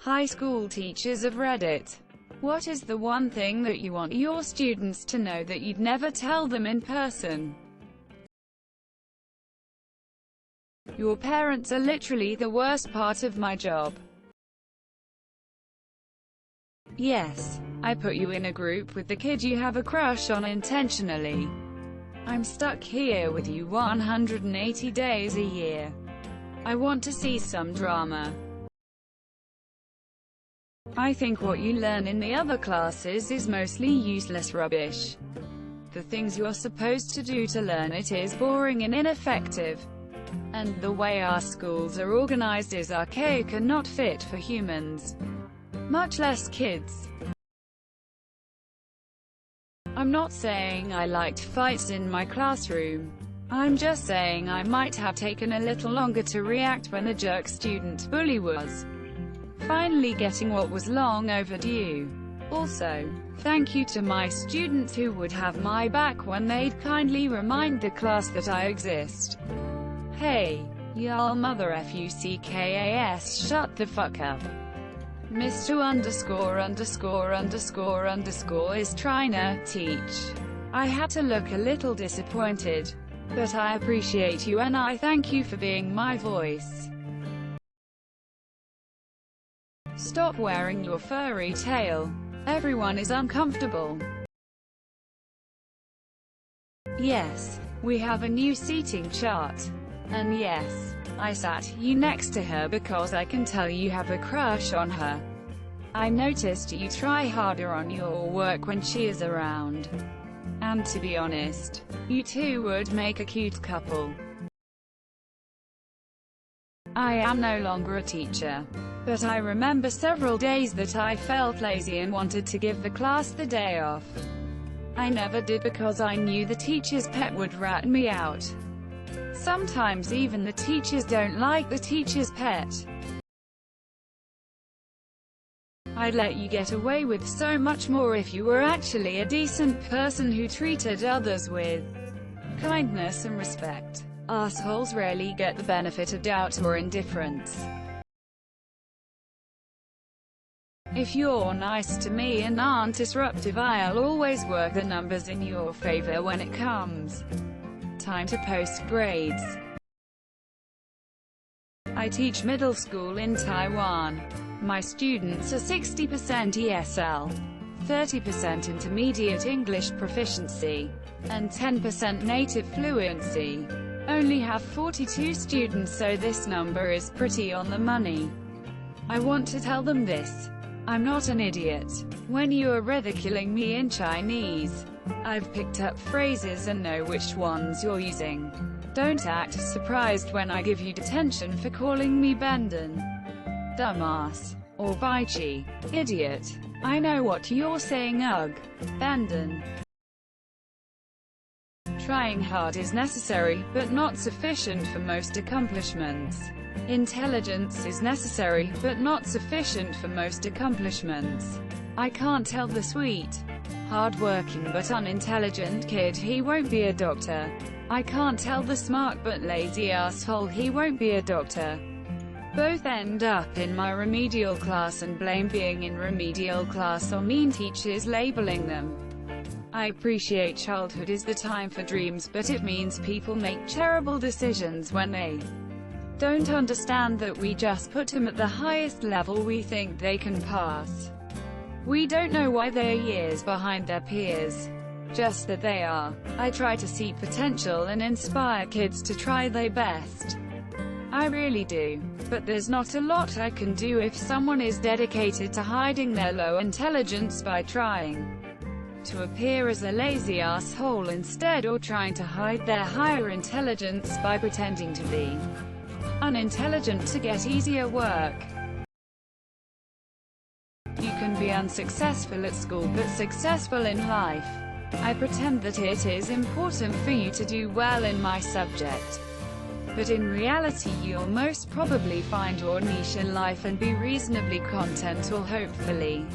High school teachers of Reddit. What is the one thing that you want your students to know that you'd never tell them in person? Your parents are literally the worst part of my job. Yes, I put you in a group with the kid you have a crush on intentionally. I'm stuck here with you 180 days a year. I want to see some drama. I think what you learn in the other classes is mostly useless rubbish. The things you're supposed to do to learn it is boring and ineffective. And the way our schools are organized is archaic and not fit for humans, much less kids. I'm not saying I liked fights in my classroom. I'm just saying I might have taken a little longer to react when the jerk student bully was finally getting what was long overdue. Also, thank you to my students who would have my back when they'd kindly remind the class that I exist. Hey, y'all mother fuckas, shut the fuck up. Mr. ____ is trying to teach. I had to look a little disappointed. But I appreciate you and I thank you for being my voice. Stop wearing your furry tail. Everyone is uncomfortable. Yes, we have a new seating chart. And yes, I sat you next to her because I can tell you have a crush on her. I noticed you try harder on your work when she is around. And to be honest, you two would make a cute couple. I am no longer a teacher. But I remember several days that I felt lazy and wanted to give the class the day off. I never did because I knew the teacher's pet would rat me out. Sometimes even the teachers don't like the teacher's pet. I'd let you get away with so much more if you were actually a decent person who treated others with kindness and respect. Assholes rarely get the benefit of doubt or indifference. If you're nice to me and aren't disruptive, I'll always work the numbers in your favor when it comes time to post grades. I teach middle school in Taiwan. My students are 60% ESL, 30% intermediate English proficiency, and 10% native fluency. Only have 42 students, so this number is pretty on the money. I want to tell them this. I'm not an idiot. When you are ridiculing me in Chinese, I've picked up phrases and know which ones you're using. Don't act surprised when I give you detention for calling me Benden, dumbass, or Baichi, idiot. I know what you're saying, ugh. Benden. Trying hard is necessary, but not sufficient for most accomplishments. Intelligence is necessary, but not sufficient for most accomplishments. I can't tell the sweet, hard-working but unintelligent kid he won't be a doctor. I can't tell the smart but lazy asshole he won't be a doctor. Both end up in my remedial class and blame being in remedial class on mean teachers labeling them. I appreciate childhood is the time for dreams, but it means people make terrible decisions when they don't understand that we just put them at the highest level we think they can pass. We don't know why they're years behind their peers. Just that they are. I try to see potential and inspire kids to try their best. I really do. But there's not a lot I can do if someone is dedicated to hiding their low intelligence by trying to appear as a lazy asshole instead, or trying to hide their higher intelligence by pretending to be unintelligent to get easier work. You can be unsuccessful at school but successful in life. I pretend that it is important for you to do well in my subject. But in reality you'll most probably find your niche in life and be reasonably content, or hopefully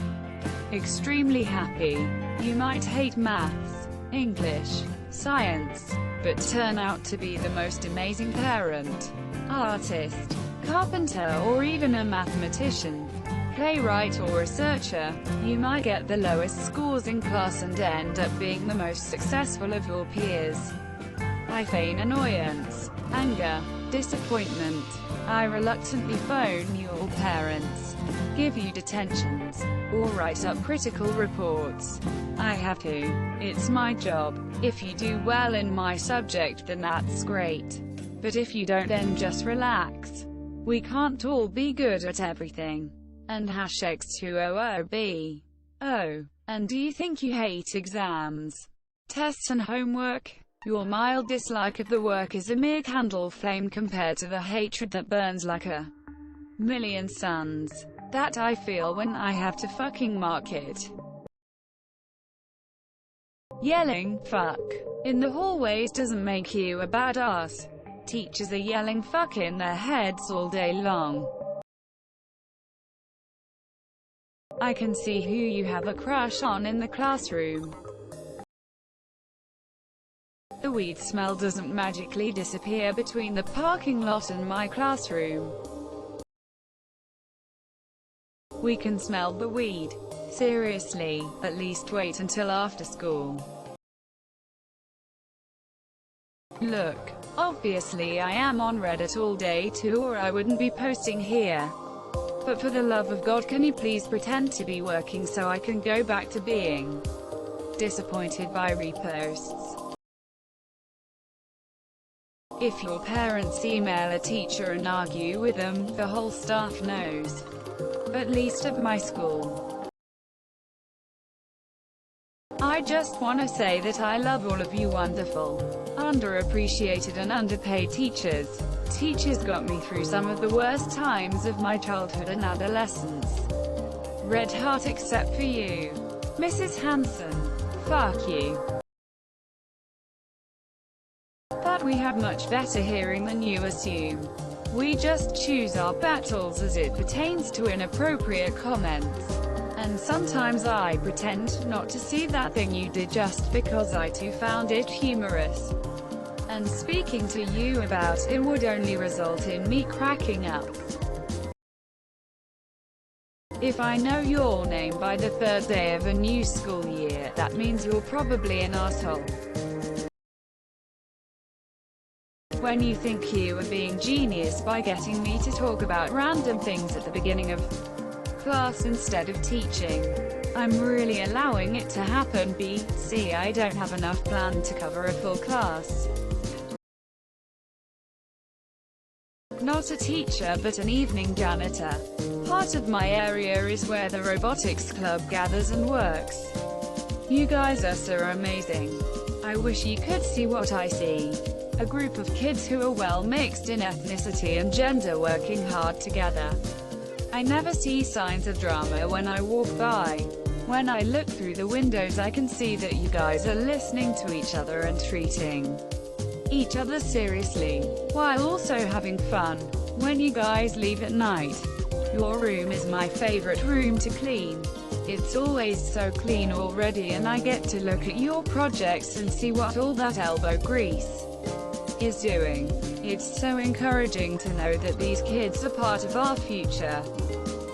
extremely happy. You might hate maths, English, science, but turn out to be the most amazing parent, artist, carpenter, or even a mathematician. playwright or researcher, you might get the lowest scores in class and end up being the most successful of your peers. I feign annoyance, anger, disappointment. I reluctantly phone your parents, give you detentions, or write up critical reports. I have to. It's my job. If you do well in my subject, then that's great. But if you don't, then just relax. We can't all be good at everything. And #X2OOB. Oh, and do you think you hate exams, tests and homework? Your mild dislike of the work is a mere candle flame compared to the hatred that burns like a million suns that I feel when I have to fucking mark it. Yelling fuck in the hallways doesn't make you a badass. Teachers are yelling fuck in their heads all day long. I can see who you have a crush on in the classroom. The weed smell doesn't magically disappear between the parking lot and my classroom. We can smell the weed. Seriously, at least wait until after school. Look, obviously I am on Reddit all day too, or I wouldn't be posting here. But for the love of God, can you please pretend to be working so I can go back to being disappointed by reposts? If your parents email a teacher and argue with them, the whole staff knows. At least at my school. I just want to say that I love all of you wonderful, underappreciated and underpaid teachers. Teachers got me through some of the worst times of my childhood and adolescence. Red heart except for you. Mrs. Hanson. Fuck you. That we have much better hearing than you assume. We just choose our battles as it pertains to inappropriate comments. And sometimes I pretend not to see that thing you did just because I too found it humorous. And speaking to you about it would only result in me cracking up. If I know your name by the third day of a new school year, that means you're probably an asshole. When you think you are being genius by getting me to talk about random things at the beginning of class instead of teaching, I'm really allowing it to happen. See, I don't have enough planned to cover a full class. Not a teacher but an evening janitor. Part of my area is where the robotics club gathers and works. You guys are so amazing. I wish you could see what I see. A group of kids who are well mixed in ethnicity and gender working hard together. I never see signs of drama when I walk by. When I look through the windows I can see that you guys are listening to each other and treating each other seriously, while also having fun. When you guys leave at night, your room is my favorite room to clean. It's always so clean already and I get to look at your projects and see what all that elbow grease is doing. It's so encouraging to know that these kids are part of our future.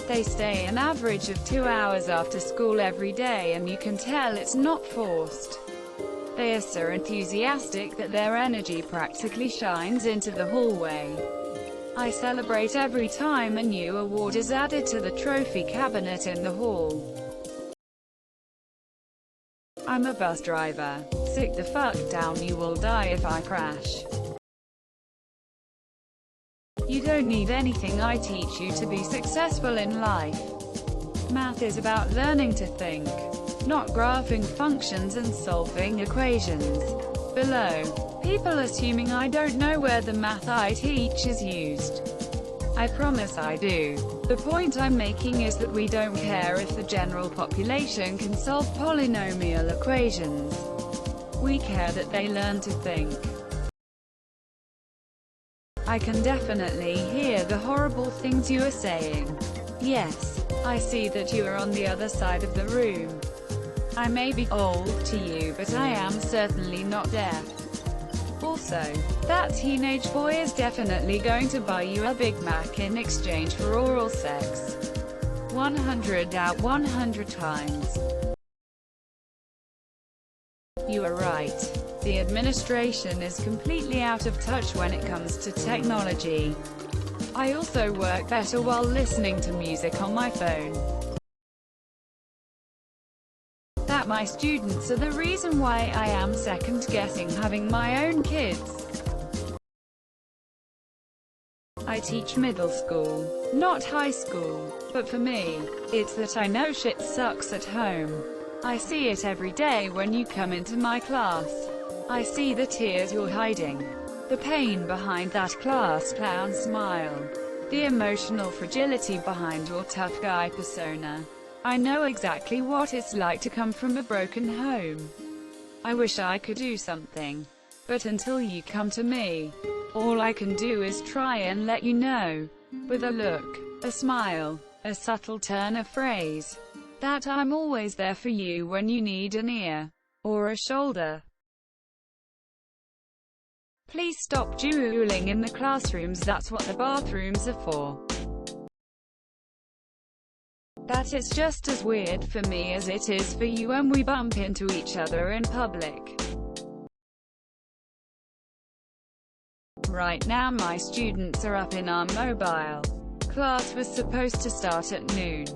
They stay an average of 2 hours after school every day and you can tell it's not forced. They are so enthusiastic that their energy practically shines into the hallway. I celebrate every time a new award is added to the trophy cabinet in the hall. I'm a bus driver. Sit the fuck down, you will die if I crash. You don't need anything I teach you to be successful in life. Math is about learning to think, not graphing functions and solving equations. Below. People assuming I don't know where the math I teach is used. I promise I do. The point I'm making is that we don't care if the general population can solve polynomial equations. We care that they learn to think. I can definitely hear the horrible things you are saying. Yes, I see that you are on the other side of the room. I may be old to you, but I am certainly not deaf. Also, that teenage boy is definitely going to buy you a Big Mac in exchange for oral sex. 100 out 100 times. You are right. The administration is completely out of touch when it comes to technology. I also work better while listening to music on my phone. That my students are the reason why I am second-guessing having my own kids. I teach middle school, not high school, but for me, it's that I know shit sucks at home. I see it every day when you come into my class. I see the tears you're hiding, the pain behind that class clown smile, the emotional fragility behind your tough guy persona. I know exactly what it's like to come from a broken home. I wish I could do something, but until you come to me, all I can do is try and let you know, with a look, a smile, a subtle turn of phrase, that I'm always there for you when you need an ear, or a shoulder. Please stop dueling in the classrooms, that's what the bathrooms are for. That is just as weird for me as it is for you when we bump into each other in public. Right now my students are up in our mobile. Class was supposed to start at noon.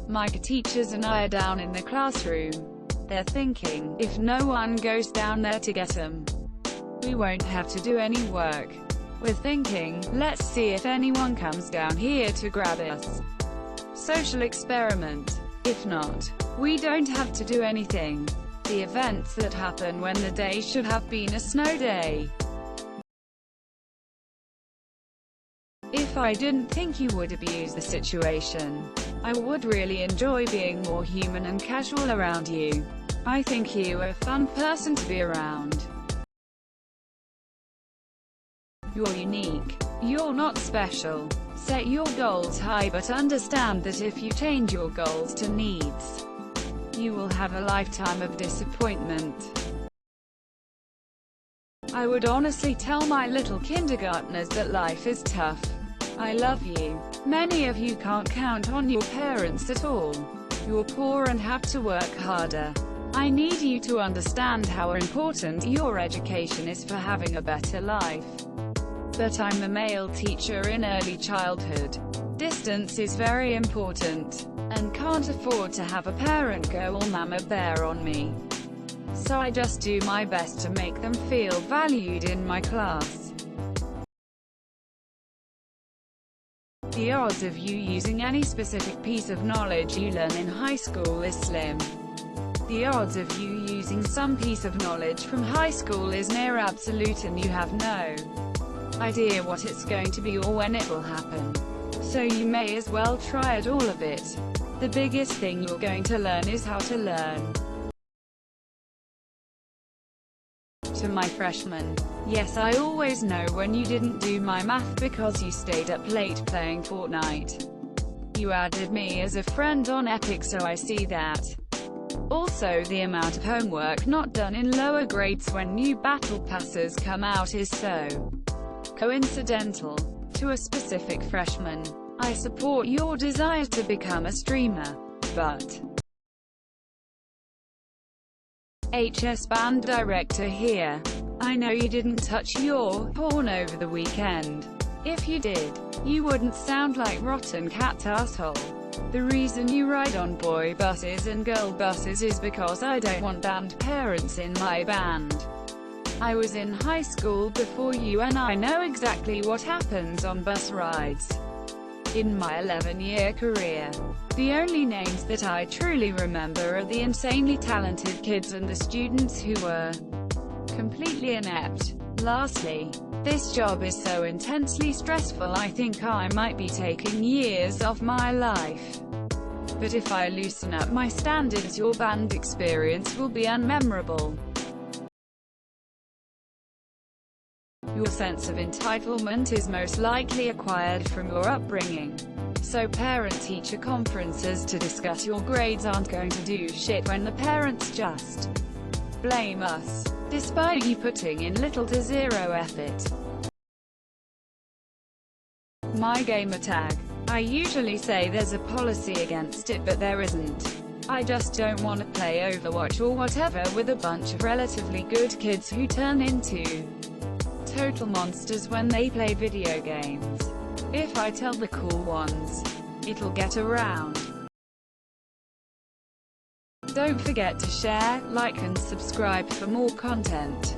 My teachers and I are down in the classroom. They're thinking, if no one goes down there to get them, we won't have to do any work. We're thinking, let's see if anyone comes down here to grab us. Social experiment. If not, we don't have to do anything. The events that happen when the day should have been a snow day. If I didn't think you would abuse the situation, I would really enjoy being more human and casual around you. I think you are a fun person to be around. You're unique. You're not special. Set your goals high, but understand that if you change your goals to needs, you will have a lifetime of disappointment. I would honestly tell my little kindergartners that life is tough. I love you. Many of you can't count on your parents at all. You're poor and have to work harder. I need you to understand how important your education is for having a better life. But I'm a male teacher in early childhood. Distance is very important, and can't afford to have a parent go all mama bear on me. So I just do my best to make them feel valued in my class. The odds of you using any specific piece of knowledge you learn in high school is slim. The odds of you using some piece of knowledge from high school is near absolute, and you have no idea what it's going to be or when it will happen. So you may as well try it, all of it. The biggest thing you're going to learn is how to learn. To my freshmen, yes, I always know when you didn't do my math because you stayed up late playing Fortnite. You added me as a friend on Epic, so I see that. Also, the amount of homework not done in lower grades when new battle passes come out is so coincidental. To a specific freshman, I support your desire to become a streamer, but HS band director here. I know you didn't touch your porn over the weekend. If you did, you wouldn't sound like Rotten Cat asshole. The reason you ride on boy buses and girl buses is because I don't want band parents in my band. I was in high school before you, and I know exactly what happens on bus rides. In my 11-year career, the only names that I truly remember are the insanely talented kids and the students who were completely inept. Lastly, this job is so intensely stressful I think I might be taking years off my life. But if I loosen up my standards, your band experience will be unmemorable. Your sense of entitlement is most likely acquired from your upbringing. So parent-teacher conferences to discuss your grades aren't going to do shit when the parents just blame us, despite you putting in little to zero effort. My gamer tag. I usually say there's a policy against it, but there isn't. I just don't want to play Overwatch or whatever with a bunch of relatively good kids who turn into total monsters when they play video games. If I tell the cool ones, it'll get around. Don't forget to share, like and subscribe for more content.